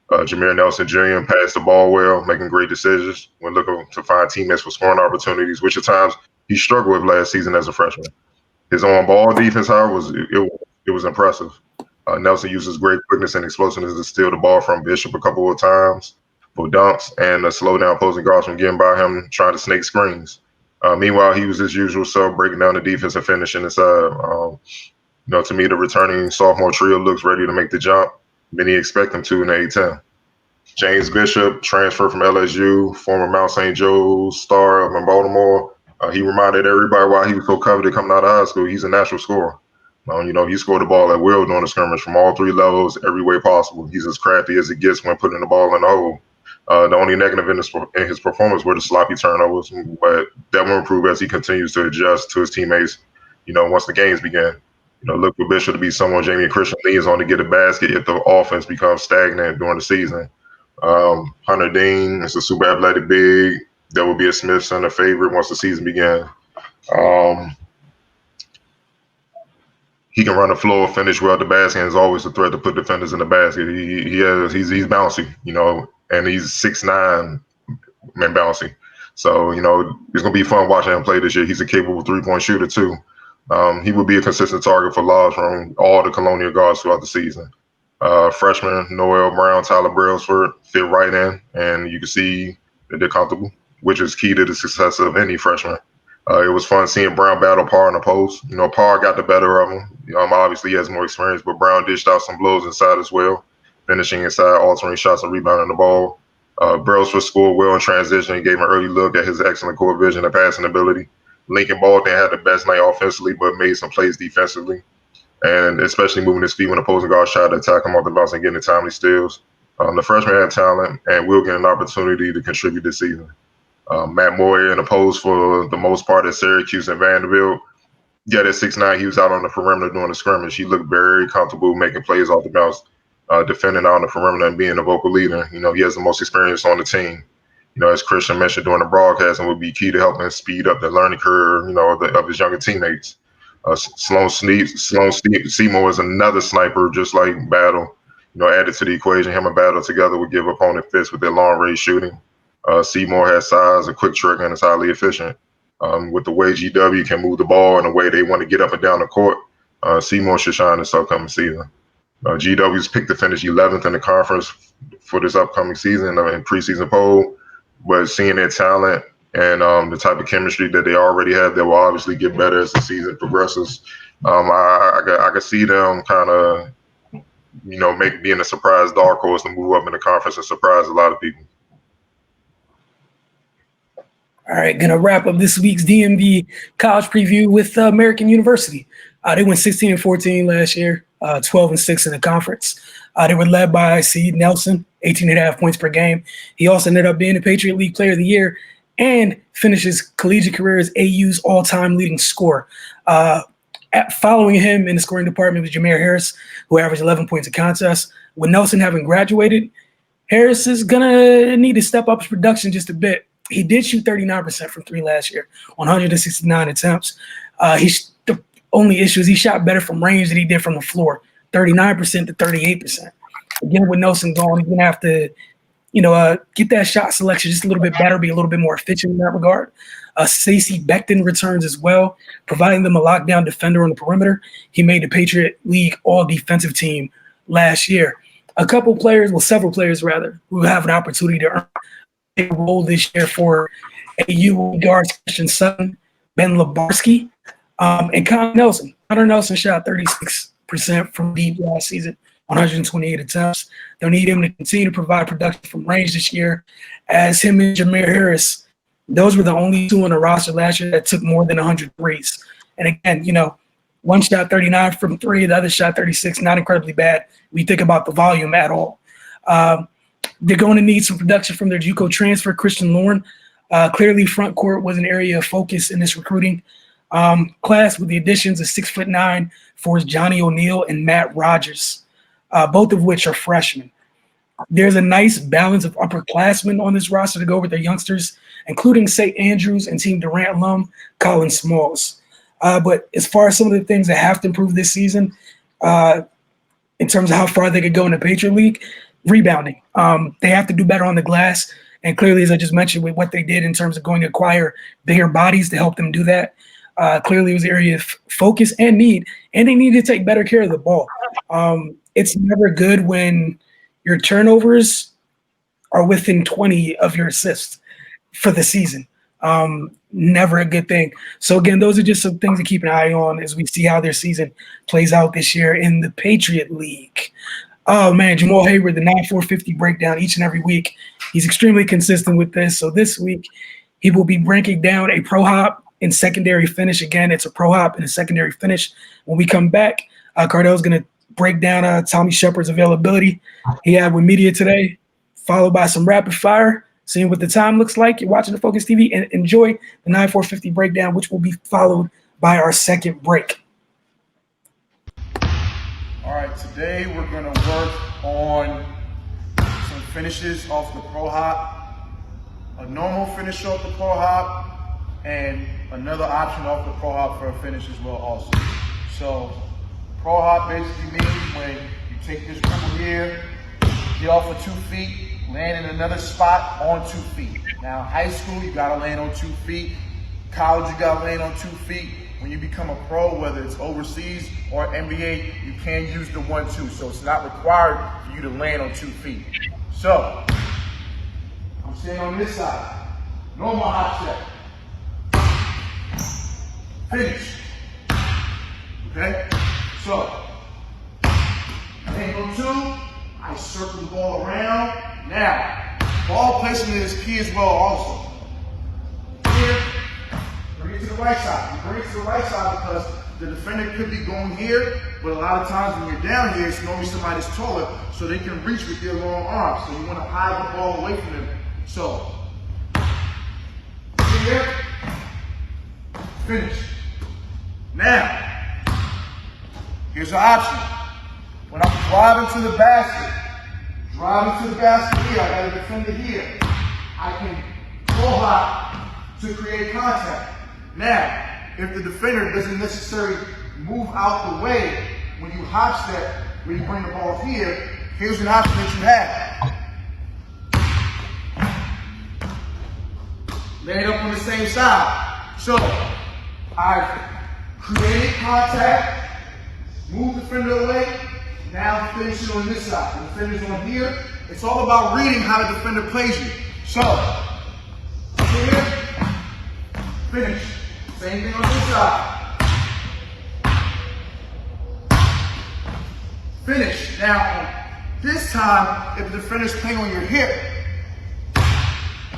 Jameer Nelson Jr. passed the ball well, making great decisions when looking to find teammates for scoring opportunities, which at times he struggled with last season as a freshman. His on-ball defense, however, was impressive. Nelson uses great quickness and explosiveness to steal the ball from Bishop a couple of times. for dunks and to slow down opposing guards from getting by him trying to snake screens. Meanwhile, he was his usual self, breaking down the defense and finishing inside. To me, the returning sophomore trio looks ready to make the jump. Many expect him to in the A-10. James Bishop, transferred from LSU, former Mount St. Joe's star up in Baltimore. He reminded everybody why he was so coveted coming out of high school. He's a natural scorer. He scored the ball at will during the scrimmage from all three levels, every way possible. He's as crafty as it gets when putting the ball in the hole. The only negative in his performance were the sloppy turnovers, but that will improve as he continues to adjust to his teammates, once the games begin. Look for Bishop to be someone Jamie Christian leans on to get a basket if the offense becomes stagnant during the season. Hunter Dean is a super athletic big. That will be a Smith Center favorite once the season begins. He can run the floor, finish well at the basket, and is always a threat to put defenders in the basket. He's bouncy, and he's 6'9", man, bouncy. So, it's going to be fun watching him play this year. He's a capable three-point shooter, too. He will be a consistent target for lobs from all the Colonial guards throughout the season. Freshman Noel Brown, Tyler Brailsford fit right in, and you can see that they're comfortable, which is key to the success of any freshman. It was fun seeing Brown battle Parr in the post. Parr got the better of him. Obviously he has more experience, but Brown dished out some blows inside as well, finishing inside, altering shots and rebounding the ball. Brailsford scored well in transition and gave an early look at his excellent court vision and passing ability. Lincoln Baldwin had the best night offensively, but made some plays defensively, and especially moving his feet when opposing guards tried to attack him off the bounce and getting timely steals. The freshman had talent and will get an opportunity to contribute this season. Matt Moyer in the post for the most part at Syracuse and Vanderbilt. Yeah, at 6'9", he was out on the perimeter during the scrimmage. He looked very comfortable making plays off the bounce, defending out on the perimeter and being a vocal leader. He has the most experience on the team. As Christian mentioned during the broadcast, and would be key to helping speed up the learning curve, of his younger teammates. Sloan Seymour is another sniper, just like Battle. Added to the equation, him and Battle together would give opponent fits with their long-range shooting. Seymour has size, a quick trigger, and is highly efficient. With the way GW can move the ball in a way they want to get up and down the court, Seymour should shine this upcoming season. GW's picked to finish 11th in the conference for this upcoming season in preseason poll, but seeing their talent and the type of chemistry that they already have, that will obviously get better as the season progresses. I can see them kind of, being a surprise dark horse to move up in the conference and surprise a lot of people. All right, going to wrap up this week's DMV College Preview with American University. They went 16-14 last year, 12-6 in the conference. They were led by Seed Nelson, 18.5 points per game. He also ended up being the Patriot League Player of the Year and finished his collegiate career as AU's all-time leading scorer. Following him in the scoring department was Jameer Harris, who averaged 11 points a contest. With Nelson having graduated, Harris is going to need to step up his production just a bit. He did shoot 39% from three last year on 169 attempts. The only issue is he shot better from range than he did from the floor, 39% to 38%. Again, with Nelson gone, he's going to have to, get that shot selection just a little bit better, be a little bit more efficient in that regard. Stacey Becton returns as well, providing them a lockdown defender on the perimeter. He made the Patriot League all-defensive team last year. Several players rather, who have an opportunity to earn a role this year for AU guards Christian Sutton, Ben Lebarski, and Connor Nelson. Connor Nelson shot 36% from deep last season, 128 attempts. They'll need him to continue to provide production from range this year, as him and Jameer Harris, those were the only two on the roster last year that took more than 100 threes. And again, one shot 39 from three, the other shot 36, not incredibly bad when you think about the volume at all. They're going to need some production from their JUCO transfer, Christian Lauren. Clearly, front court was an area of focus in this recruiting class, with the additions of 6'9" for Johnny O'Neal and Matt Rogers, both of which are freshmen. There's a nice balance of upperclassmen on this roster to go with their youngsters, including St. Andrews and Team Durant alum Colin Smalls. But as far as some of the things that have to improve this season, in terms of how far they could go in the Patriot League, rebounding. They have to do better on the glass. And clearly, as I just mentioned, with what they did in terms of going to acquire bigger bodies to help them do that, clearly it was an area of focus and need. And they need to take better care of the ball. It's never good when your turnovers are within 20 of your assists for the season. Never a good thing. So again, those are just some things to keep an eye on as we see how their season plays out this year in the Patriot League. Oh man, Jamal Hayward, the 9-4-50 breakdown each and every week. He's extremely consistent with this. So this week, he will be breaking down a pro hop and secondary finish. Again, it's a pro hop and a secondary finish. When we come back, Cardell's going to break down Tommy Sheppard's availability he had with media today, followed by some rapid fire, seeing what the time looks like. You're watching the Focus TV, and enjoy the 9-4-50 breakdown, which will be followed by our second break. All right, today we're going to work on some finishes off the pro hop, a normal finish off the pro hop, and another option off the pro hop for a finish as well also. So pro hop basically means when you take this dribble here, get off of 2 feet, land in another spot on 2 feet. Now, high school, you gotta land on 2 feet. College, you gotta land on 2 feet. When you become a pro, whether it's overseas or NBA, you can use the 1-2. So it's not required for you to land on 2 feet. So, I'm staying on this side. Normal hop step. Finish. Okay? So, land on 2. I circle the ball around. Now, ball placement is key as well also. Here, bring it to the right side. You bring it to the right side because the defender could be going here, but a lot of times when you're down here, it's normally somebody that's taller, so they can reach with their long arms. So you want to hide the ball away from them. So, here, finish. Now, here's an option. When I'm driving to the basket here, I got a defender here. I can pull hop to create contact. Now, if the defender doesn't necessarily move out the way when you hop step, when you bring the ball here, here's an option that you have. Lay it up on the same side. So, I've created contact, move the defender away. Now finish it on this side. The defender's on here. It's all about reading how the defender plays you. So, here, finish. Same thing on this side. Finish. Now, this time, if the defender's playing on your hip,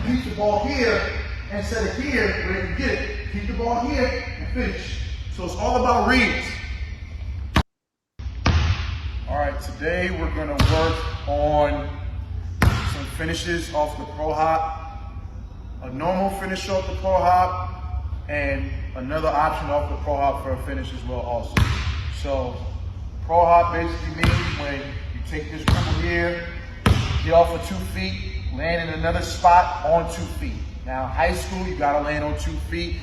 keep the ball here instead of here where you can get it. Keep the ball here and finish. So it's all about reads. All right, today we're going to work on some finishes off the pro hop, a normal finish off the pro hop, and another option off the pro hop for a finish as well also. So pro hop basically means when you take this dribble here, get off of 2 feet, land in another spot on 2 feet. Now, high school, you gotta land on 2 feet.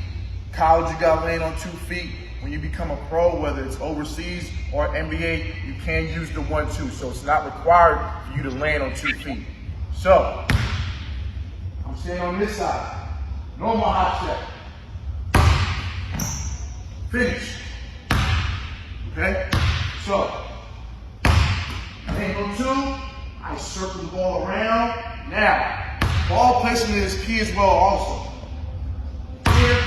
College, you gotta land on 2 feet. When you become a pro, whether it's overseas or NBA, you can use the 1-2. So it's not required for you to land on 2 feet. So, I'm staying on this side. Normal hop step. Finish. Okay? So, land on 2. I circle the ball around. Now, ball placement is key as well also. Here,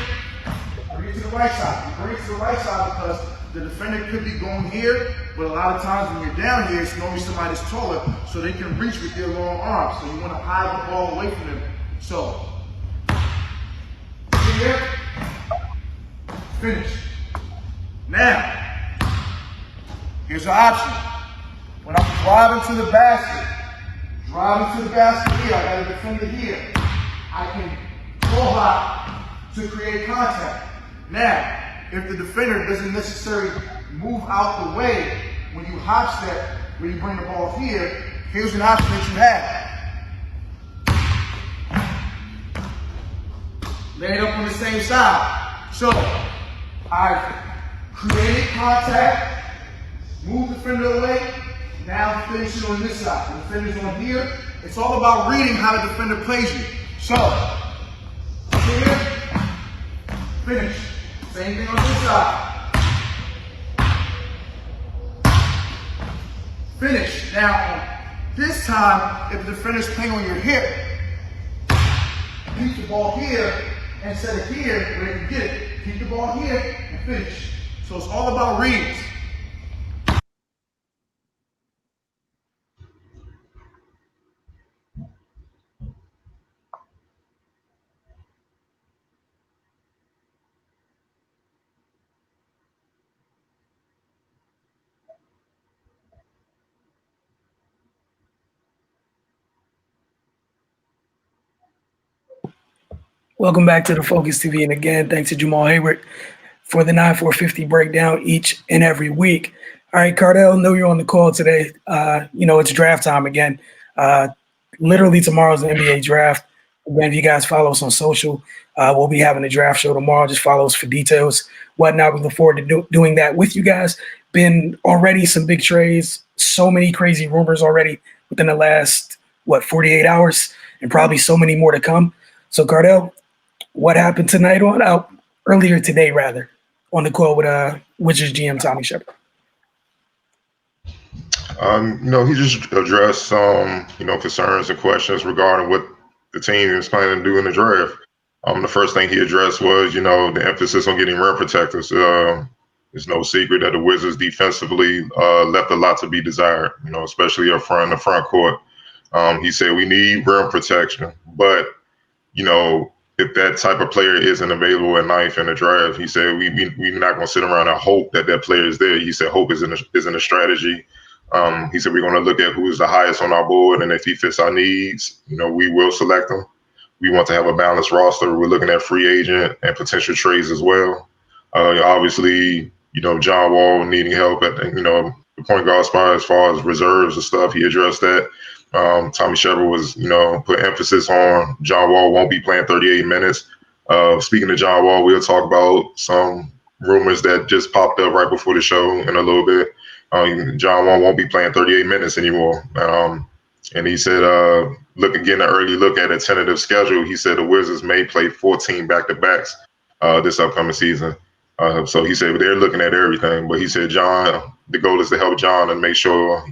bring it to the right side. You bring it to the right side because the defender could be going here, but a lot of times when you're down here, it's normally somebody that's taller, so they can reach with their long arms. So you want to hide the ball away from them. So, here, finish. Now, here's an option. When I'm driving to the basket here, I got a defender here. I can pull hop to create contact. Now, if the defender doesn't necessarily move out the way when you hop step, when you bring the ball here, here's an option that you have. Lay it up on the same side. So, I've created contact, move the defender away, now finish it on this side. The defender's on here. It's all about reading how the defender plays you. So, here, finish. Same thing on this side. Finish. Now, This time, if the defender's playing on your hip, keep the ball here instead of here where you can get it. Keep the ball here and finish. So it's all about reads. Welcome back to the Focus TV. And again, thanks to Jamal Hayward for the 9-4-50 breakdown each and every week. All right, Cardell, know you're on the call today. It's draft time again. Literally tomorrow's the NBA draft. Again, if you guys follow us on social, we'll be having a draft show tomorrow. Just follow us for details, whatnot. We look forward to doing that with you guys. Been already some big trades, so many crazy rumors already within the last, 48 hours, and probably so many more to come. So, Cardell, what happened tonight earlier today, rather, on the call with Wizards GM Tommy Sheppard? He just addressed some, concerns and questions regarding what the team is planning to do in the draft. The first thing he addressed was, the emphasis on getting rim protectors. It's no secret that the Wizards defensively left a lot to be desired, especially up front in the front court. He said we need rim protection, but, if that type of player isn't available at ninth in the draft, he said we're not going to sit around and hope that player is there. He said hope isn't a strategy. He said we're going to look at who is the highest on our board, and if he fits our needs, we will select him. We want to have a balanced roster. We're looking at free agent and potential trades as well. Obviously, John Wall needing help at the point guard spot as far as reserves and stuff. He addressed that. Tommy Sheppard was, put emphasis on John Wall won't be playing 38 minutes. Speaking of John Wall, we'll talk about some rumors that just popped up right before the show in a little bit. John Wall won't be playing 38 minutes anymore. And he said, getting an early look at a tentative schedule, he said the Wizards may play 14 back-to-backs this upcoming season. So he said they're looking at everything. But he said, the goal is to help John and make sure,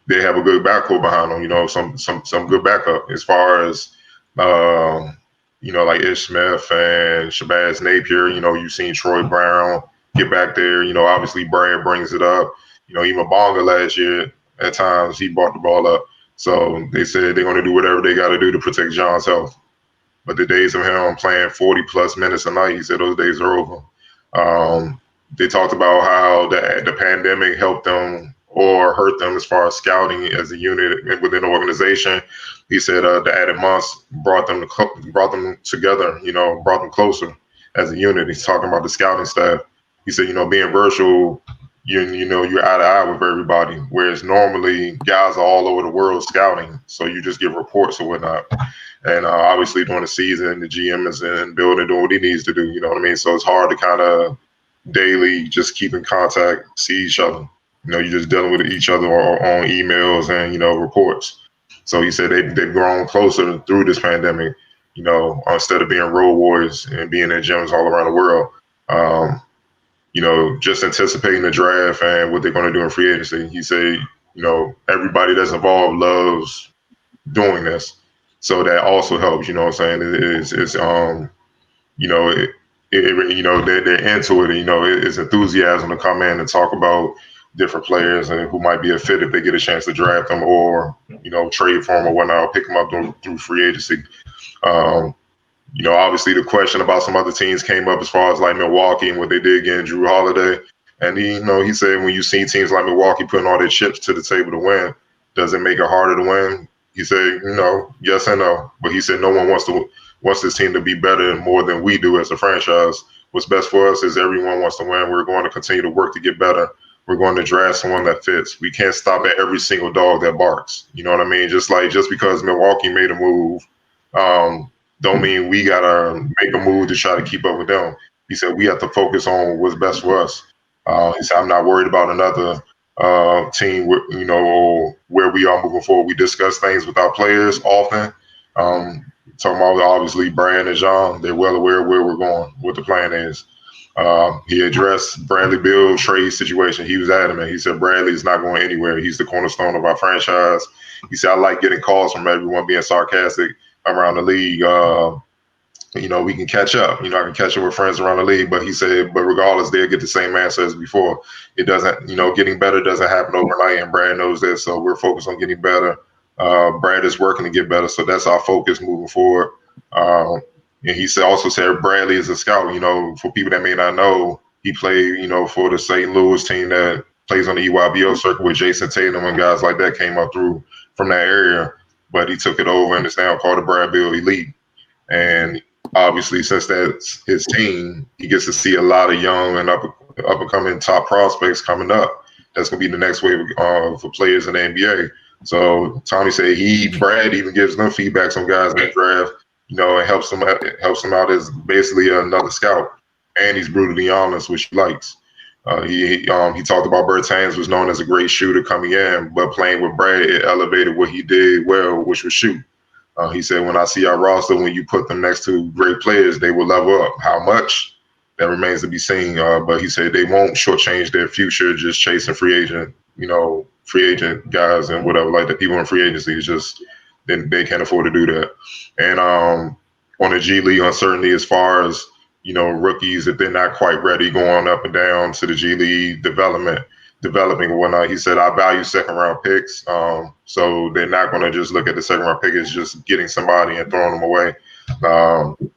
they have a good backcourt behind them, some good backup as far as, like Ish Smith and Shabazz Napier. You've seen Troy Brown get back there. Obviously Brad brings it up. Even Bonga last year, at times he brought the ball up. So they said they're going to do whatever they got to do to protect John's health. But the days of him playing 40-plus minutes a night, he said those days are over. They talked about how the pandemic helped them or hurt them as far as scouting as a unit within the organization. He said the added months brought them together, brought them closer as a unit. He's talking about the scouting staff. He said, being virtual, you're eye to eye with everybody, whereas normally guys are all over the world scouting, so you just give reports or whatnot. And obviously during the season, the GM is in building, doing what he needs to do, you know what I mean? So it's hard to kind of daily just keep in contact, see each other. You're just dealing with each other on emails and, reports. So he said they've grown closer through this pandemic, instead of being road warriors and being in gyms all around the world. Just anticipating the draft and what they're going to do in free agency. He said, everybody that's involved loves doing this. So that also helps, you know what I'm saying? They're into it, it's enthusiasm to come in and talk about different players and who might be a fit if they get a chance to draft them or, trade for them or whatnot, or pick them up through free agency. Obviously the question about some other teams came up as far as like Milwaukee and what they did getting Drew Holiday. And he said when you see teams like Milwaukee putting all their chips to the table to win, does it make it harder to win? He said, yes and no. But he said no one wants this team to be better and more than we do as a franchise. What's best for us is everyone wants to win. We're going to continue to work to get better. We're going to draft someone that fits. We can't stop at every single dog that barks. You know what I mean? Just because Milwaukee made a move, don't mean we gotta make a move to try to keep up with them. He said we have to focus on what's best for us. He said I'm not worried about another team, where we are moving forward. We discuss things with our players often. Talking about obviously Brad and John, they're well aware of where we're going, what the plan is. He addressed Bradley Beal trade situation. He was adamant. He said Bradley is not going anywhere. He's the cornerstone of our franchise. He said, I like getting calls from everyone being sarcastic around the league. We can catch up. I can catch up with friends around the league. But he said, but regardless, they'll get the same answer as before. It doesn't, getting better doesn't happen overnight, and Brad knows that. So we're focused on getting better. Brad is working to get better. So that's our focus moving forward. And he also said Bradley is a scout. For people that may not know, he played, for the St. Louis team that plays on the EYBL circuit with Jason Tatum and guys like that came up through from that area. But he took it over and it's now called the Brad Beal Elite. And obviously, since that's his team, he gets to see a lot of young and up and coming top prospects coming up. That's going to be the next wave for players in the NBA. So Tommy said Brad even gives them feedbacks on guys in the draft, and helps them out as basically another scout. And he's brutally honest, which he likes. He talked about Bertans was known as a great shooter coming in, but playing with Brad, it elevated what he did well, which was shoot. He said, when I see our roster, when you put them next to great players, they will level up. How much? That remains to be seen. But he said they won't shortchange their future just chasing free agent guys and whatever, like the people in free agency. It's just they can't afford to do that. And on the G League uncertainty as far as, rookies, if they're not quite ready, going up and down to the G League developing and whatnot. He said, I value second round picks. So they're not going to just look at the second round pick as just getting somebody and throwing them away.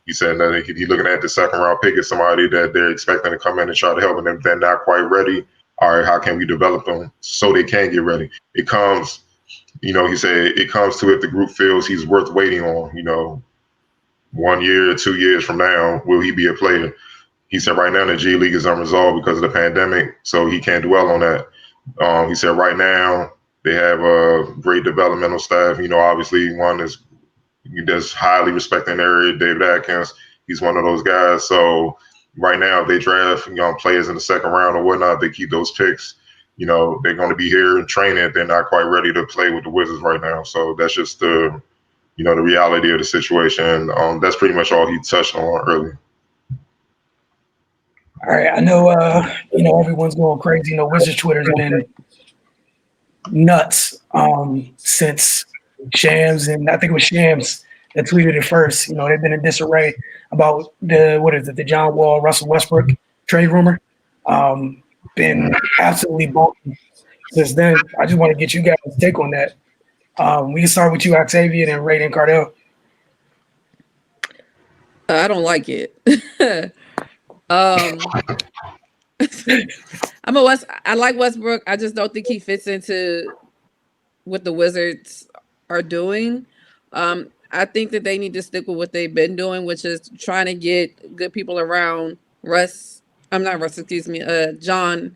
He said that he's looking at the second round pick as somebody that they're expecting to come in and try to help, and if they're not quite ready, all right, how can we develop them so they can get ready? It comes, he said it comes to if the group feels he's worth waiting on, 1 year or 2 years from now, will he be a player? He said right now the G League is unresolved because of the pandemic, so he can't dwell on that. He said right now they have a great developmental staff. Obviously one that's highly respected in the area, David Atkins. He's one of those guys. So right now, if they draft young players in the second round or whatnot, they keep those picks. They're going to be here and training if they're not quite ready to play with the Wizards right now. So that's just the reality of the situation. That's pretty much all he touched on earlier. All right, I know, everyone's going crazy. Wizards Twitter's been nuts since Shams, and I think it was Shams that tweeted it first. They've been in disarray about the John Wall, Russell Westbrook trade rumor. Been absolutely bonking since then. I just want to get you guys' take on that. We can start with you, Octavia, and then Ray and Cardell. I don't like it. I like Westbrook. I just don't think he fits into what the Wizards are doing. I think that they need to stick with what they've been doing, which is trying to get good people around John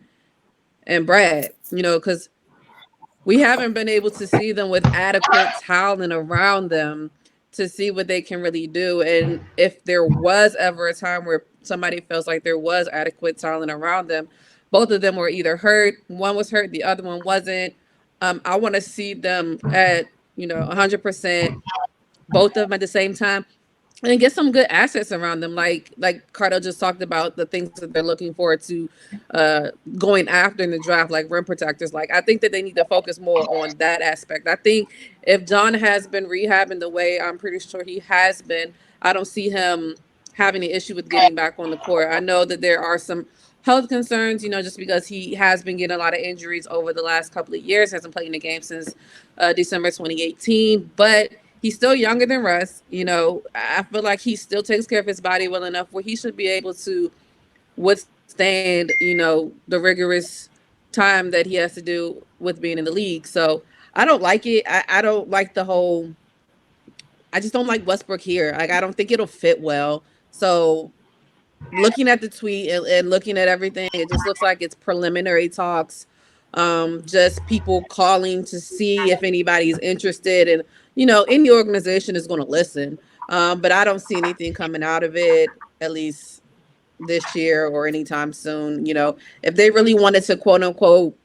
and Brad, because we haven't been able to see them with adequate talent around them to see what they can really do. And if there was ever a time where somebody feels like there was adequate talent around them, both of them were either hurt. One was hurt, the other one wasn't. I want to see them at, 100%, both of them at the same time, and get some good assets around them. Like Cardell just talked about, the things that they're looking forward to going after in the draft, like rim protectors. Like, I think that they need to focus more on that aspect. I think if John has been rehabbing the way I'm pretty sure he has been, I don't see him having an issue with getting back on the court. I know that there are some health concerns, just because he has been getting a lot of injuries over the last couple of years, hasn't played in the game since December 2018, but he's still younger than Russ. I feel like he still takes care of his body well enough where he should be able to withstand, the rigorous time that he has to do with being in the league. So I don't like it. I don't like I just don't like Westbrook here. Like, I don't think it'll fit well. So looking at the tweet and looking at everything, it just looks like it's preliminary talks. Just people calling to see if anybody's interested, and any organization is going to listen. But I don't see anything coming out of it, at least this year or anytime soon. If they really wanted to, quote unquote,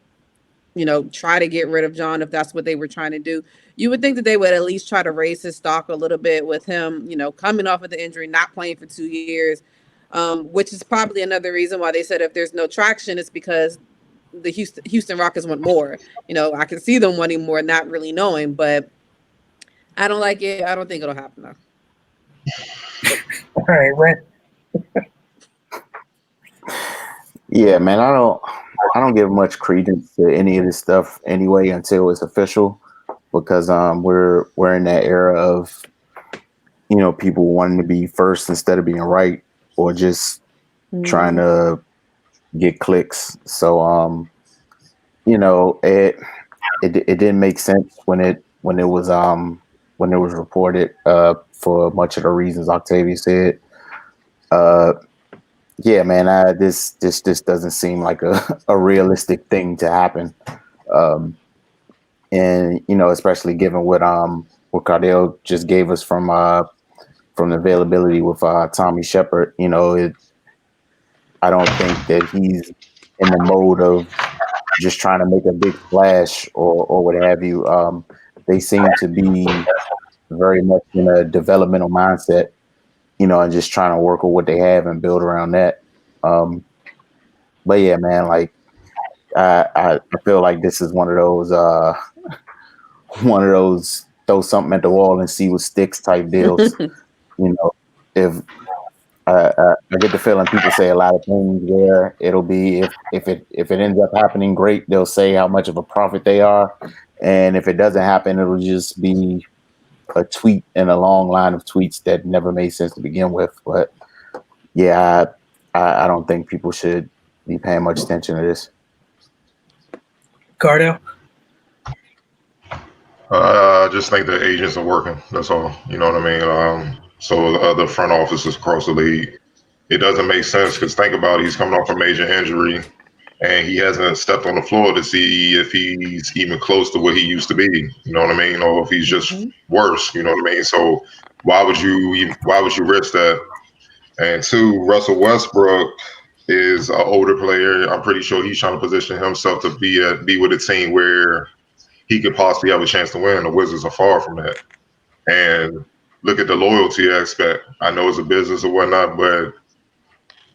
try to get rid of John, if that's what they were trying to do, you would think that they would at least try to raise his stock a little bit with him, coming off of the injury, not playing for 2 years. which is probably another reason why they said if there's no traction, it's because the Houston Rockets want more. I can see them wanting more, not really knowing, but I don't like it. I don't think it'll happen though. All right, Red. Yeah, man, I don't give much credence to any of this stuff anyway until it's official, because we're in that era of people wanting to be first instead of being right, or just trying to get clicks. So it didn't make sense when it was reported for much of the reasons Octavia said. Yeah, man, this doesn't seem like a realistic thing to happen. And especially given what Cardell just gave us from the availability with Tommy Sheppard, I don't think that he's in the mode of just trying to make a big splash or what have you. They seem to be very much in a developmental mindset, and just trying to work with what they have and build around that. But yeah, man, like I feel like this is one of those throw something at the wall and see what sticks type deals. If I get the feeling people say a lot of things where it'll be if it ends up happening, great. They'll say how much of a prophet they are, and if it doesn't happen, it'll just be a tweet in a long line of tweets that never made sense to begin with. But yeah, I don't think people should be paying much attention to this. Cardell? I just think the agents are working. That's all. You know what I mean? So the other front offices across the league, it doesn't make sense because think about it, he's coming off a major injury and he hasn't stepped on the floor to see if he's even close to what he used to be. You know what I mean? Or if he's just worse. You know what I mean? So why would you risk that? And two, Russell Westbrook is an older player. I'm pretty sure he's trying to position himself to be with a team where he could possibly have a chance to win. The Wizards are far from that. And look at the loyalty aspect. I know it's a business or whatnot, but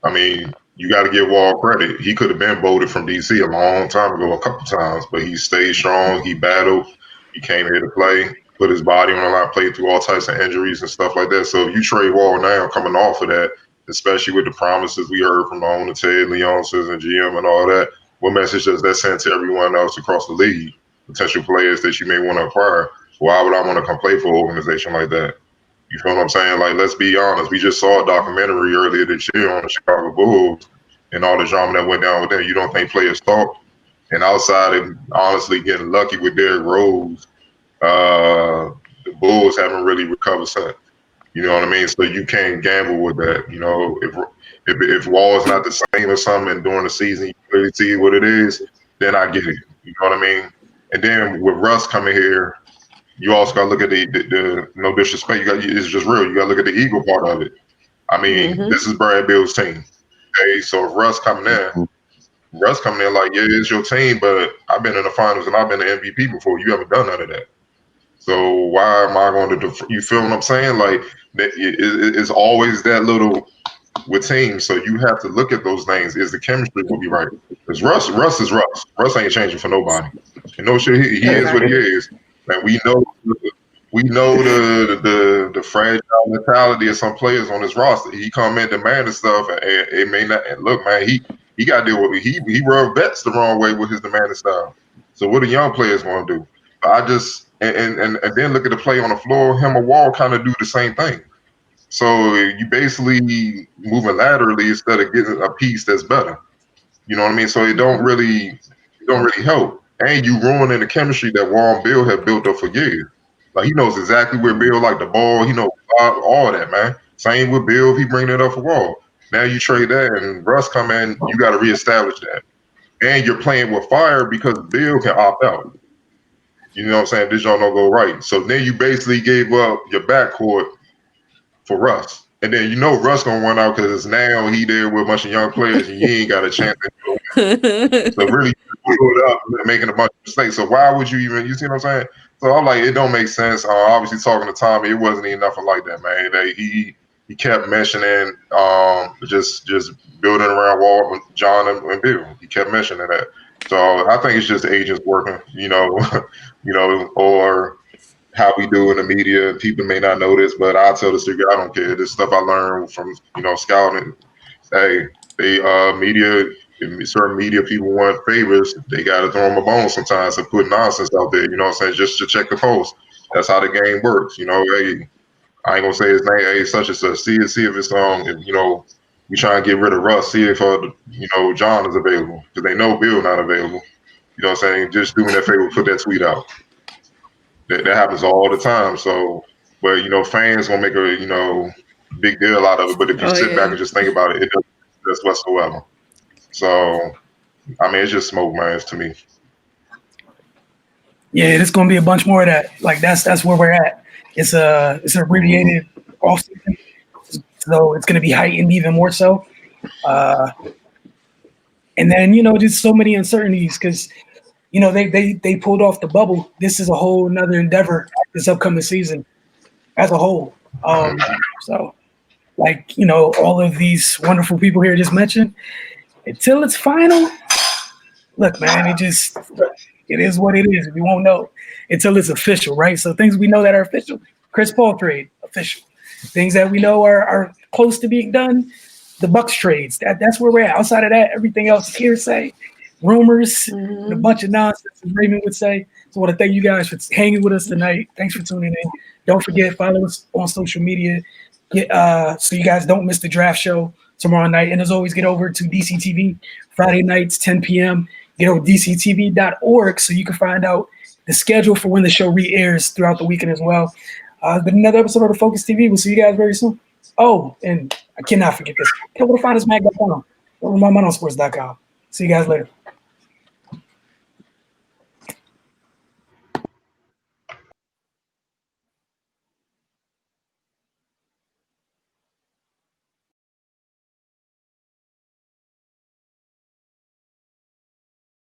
I mean, you got to give Wall credit. He could have been voted from DC a long time ago, a couple times, but he stayed strong. He battled. He came here to play, put his body on the line, played through all types of injuries and stuff like that. So if you trade Wall now, coming off of that, especially with the promises we heard from the owner, Ted Leonsis and GM and all that, what message does that send to everyone else across the league? Potential players that you may want to acquire. Why would I want to come play for an organization like that? You feel what I'm saying? Like, let's be honest. We just saw a documentary earlier this year on the Chicago Bulls and all the drama that went down with them. You don't think players talk? And outside of honestly getting lucky with Derrick Rose, the Bulls haven't really recovered since. You know what I mean? So you can't gamble with that. If Wall is not the same or something, and during the season you clearly see what it is, then I get it. You know what I mean? And then with Russ coming here, you also got to look at the no disrespect. It's just real. You got to look at the ego part of it. I mean, this is Brad Bill's team. Okay, so if Russ coming in like, yeah, it's your team, but I've been in the finals and I've been the MVP before. You haven't done none of that. So why am I going to? You feel what I'm saying? Like, it's always that little with teams. So you have to look at those things. Is the chemistry will be right? Because Russ is Russ. Russ ain't changing for nobody. And no shit, he is what he is. And we know the fragile mentality of some players on his roster. He come in demanding stuff, and it may not. And look, man, he got to deal with it. He rubbed vets the wrong way with his demanding style. So what do young players want to do? I just and then look at the play on the floor. Him and Wall kind of do the same thing. So you basically moving laterally instead of getting a piece that's better. You know what I mean? So it don't really help. And you ruining the chemistry that Wall and Bill have built up for years. Like, he knows exactly where Bill like the ball. He knows all that, man. Same with Bill if he bring it up for Wall. Now you trade that and Russ come in, you got to reestablish that. And you're playing with fire because Bill can opt out. You know what I'm saying? This y'all don't go right. So then you basically gave up your backcourt for Russ. And then Russ going to run out because now he there with a bunch of young players and he ain't got a chance to so really it up making a bunch of mistakes. So why would you even, you see what I'm saying? So I'm like, it don't make sense. Obviously talking to Tommy, it wasn't even nothing like that, man. he kept mentioning just building around Walt, John, and Bill. He kept mentioning that. So I think it's just agents working, or how we do in the media. People may not know this, but I tell the secret. I don't care. This stuff I learned from scouting. Hey, certain media people want favors. They got to throw them a bone sometimes and put nonsense out there. You know what I'm saying? Just to check the post. That's how the game works. Hey, I ain't gonna say his name. Hey, such and such. See if it's we try and get rid of Russ. See if John is available because they know Bill not available. You know what I'm saying? Just do me that favor, put that tweet out. That happens all the time. So, but fans gonna make a big deal out of it. But if you sit back and just think about it, it doesn't exist whatsoever. So, I mean, it's just smoke, man, to me. Yeah, there's gonna be a bunch more of that. Like that's where we're at. It's an abbreviated off season, so it's gonna be heightened even more so. And then just so many uncertainties because they pulled off the bubble. This is a whole another endeavor this upcoming season as a whole. So like all of these wonderful people here just mentioned, until it's final, look, man, it is what it is. We won't know until it's official, right? So things we know that are official, Chris Paul trade, official. Things that we know are close to being done, the Bucks trades. That's where we're at. Outside of that, everything else is hearsay, rumors, and a bunch of nonsense, as Raymond would say. So I want to thank you guys for hanging with us tonight. Thanks for tuning in. Don't forget, follow us on social media so you guys don't miss the draft show tomorrow night. And as always, get over to DCTV Friday nights, 10 p.m. Get over to dctv.org so you can find out the schedule for when the show re-airs throughout the weekend as well. But another episode of the Focus TV. We'll see you guys very soon. Oh, and I cannot forget this. Go to findausmag.com. Go to mymononsports.com. See you guys later.